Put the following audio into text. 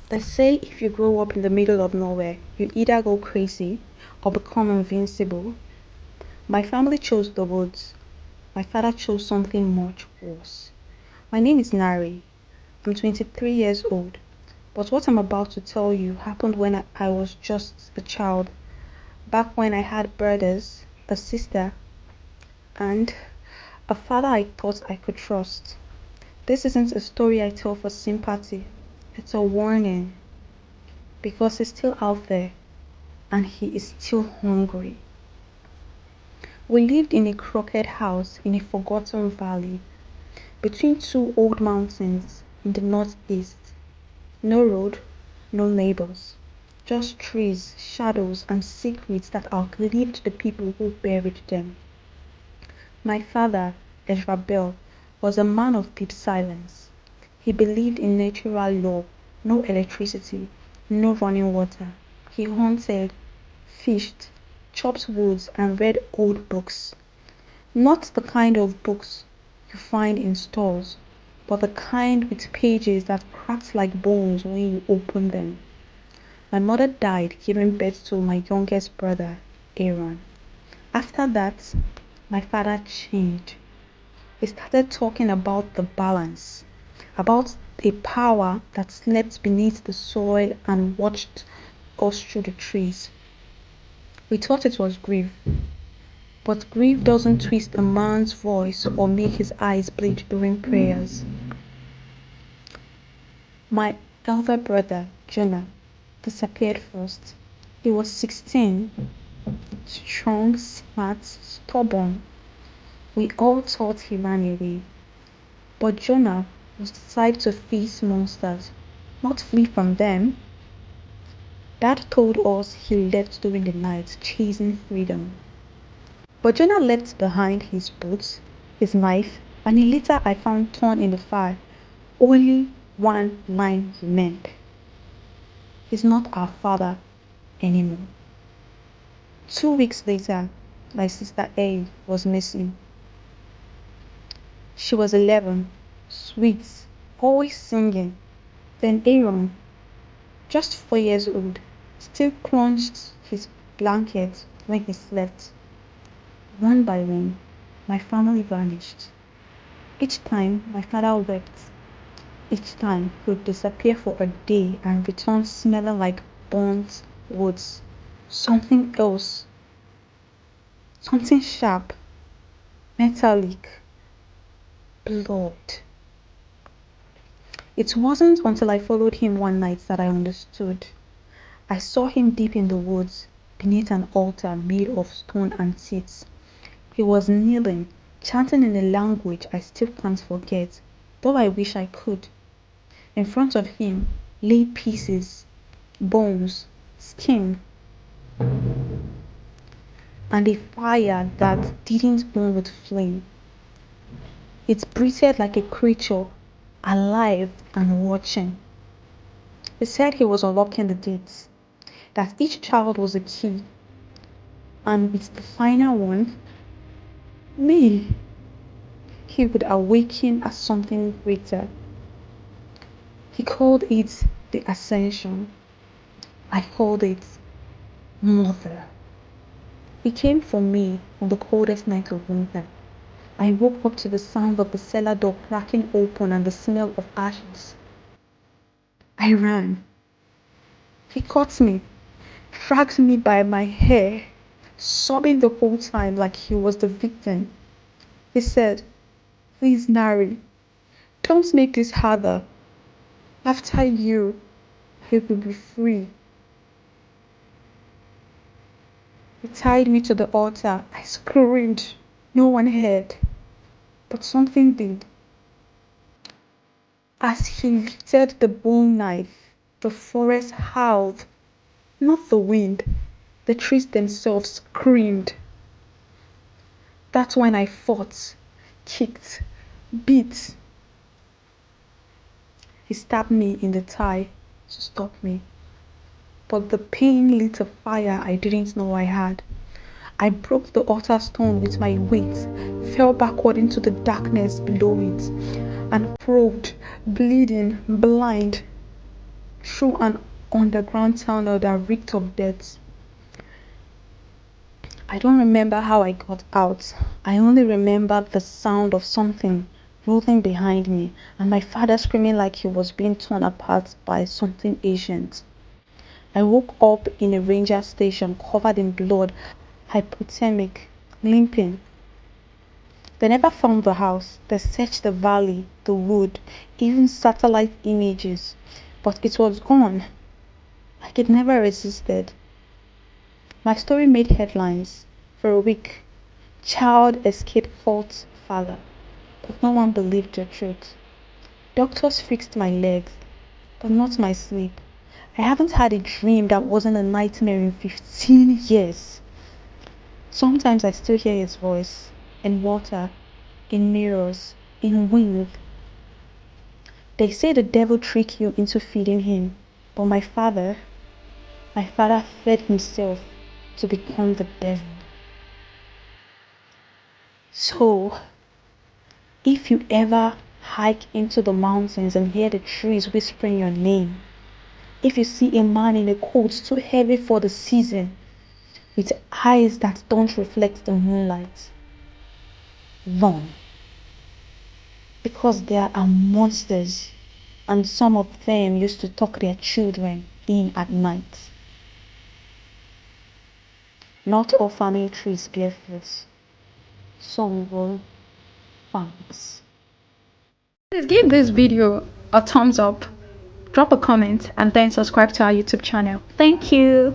They say if you grow up in the middle of nowhere, you either go crazy or become invincible. My family chose the woods. My father chose something much worse. My name is Nari. I'm 23 years old. But what I'm about to tell you happened when I was just a child, back when I had brothers, a sister, and a father I thought I could trust. This isn't a story I tell for sympathy. It's a warning because he's still out there and he is still hungry. We lived in a crooked house in a forgotten valley between two old mountains in the northeast. No road, no neighbors, just trees, shadows, and secrets that outlived the people who buried them. My father, Ezra Bell, was a man of deep silence. He believed in natural law, no electricity, no running water. He hunted, fished, chopped woods, and read old books. Not the kind of books you find in stores, but the kind with pages that cracked like bones when you open them. My mother died giving birth to my youngest brother, Aaron. After that, my father changed. He started talking about the balance, about a power that slept beneath the soil and watched us through the trees. We thought it was grief, but grief doesn't twist a man's voice or make his eyes bleed during prayers. My elder brother, Jonah, disappeared first. He was 16, strong, smart, stubborn. We all thought he ran away. But Jonah was the type to face monsters, not flee from them. Dad told us he left during the night, chasing freedom. But Jonah left behind his boots, his knife, and a letter I found torn in the fire. Only one line remained. He's not our father anymore. 2 weeks later, my sister A was missing. She was 11, sweet, always singing. Then Aaron, just 4 years old, still crunched his blanket when he slept. One by one, my family vanished. Each time, my father wept. Each time, he would disappear for a day and return smelling like burnt woods. Something else. Something sharp, metallic, blood. It wasn't until I followed him one night that I understood. I saw him deep in the woods, beneath an altar made of stone and seeds. He was kneeling, chanting in a language I still can't forget, though I wish I could. In front of him lay pieces, bones, skin, and a fire that didn't burn with flame. It breathed like a creature, alive and watching. He said he was unlocking the gates, that each child was a key, and with the final one, me, he would awaken as something greater. He called it the ascension. I called it mother. He came for me on the coldest night of winter. I woke up to the sound of the cellar door cracking open and the smell of ashes. I ran. He caught me, dragged me by my hair, sobbing the whole time like he was the victim. He said, "Please, Nari, don't make this harder. After you, he will be free." He tied me to the altar. I screamed. No one heard, but something did. As he lifted the bone knife, the forest howled. Not the wind. The trees themselves screamed. That's when I fought, kicked, beat. He stabbed me in the thigh to stop me, but the pain lit a fire I didn't know I had. I broke the altar stone with my weight, fell backward into the darkness below it, and probed, bleeding, blind, through an underground tunnel that reeked of death. I don't remember how I got out. I only remember the sound of something rolling behind me and my father screaming like he was being torn apart by something ancient. I woke up in a ranger station covered in blood, hypothermic, limping. They never found the house. They searched the valley, the wood, even satellite images. But it was gone. Like it never existed. My story made headlines for a week. Child escaped cult father. But no one believed the truth. Doctors fixed my legs, but not my sleep. I haven't had a dream that wasn't a nightmare in 15 years. Sometimes I still hear his voice in water, in mirrors, in wind. They say the devil tricked you into feeding him, but my father fed himself to become the devil. So, if you ever hike into the mountains and hear the trees whispering your name, if you see a man in a coat too heavy for the season, with eyes that don't reflect the moonlight, run. Because there are monsters, and some of them used to tuck their children in at night. Not all family trees bear fruits. Some will fangs. Please give this video a thumbs up, drop a comment, and then subscribe to our YouTube channel. Thank you.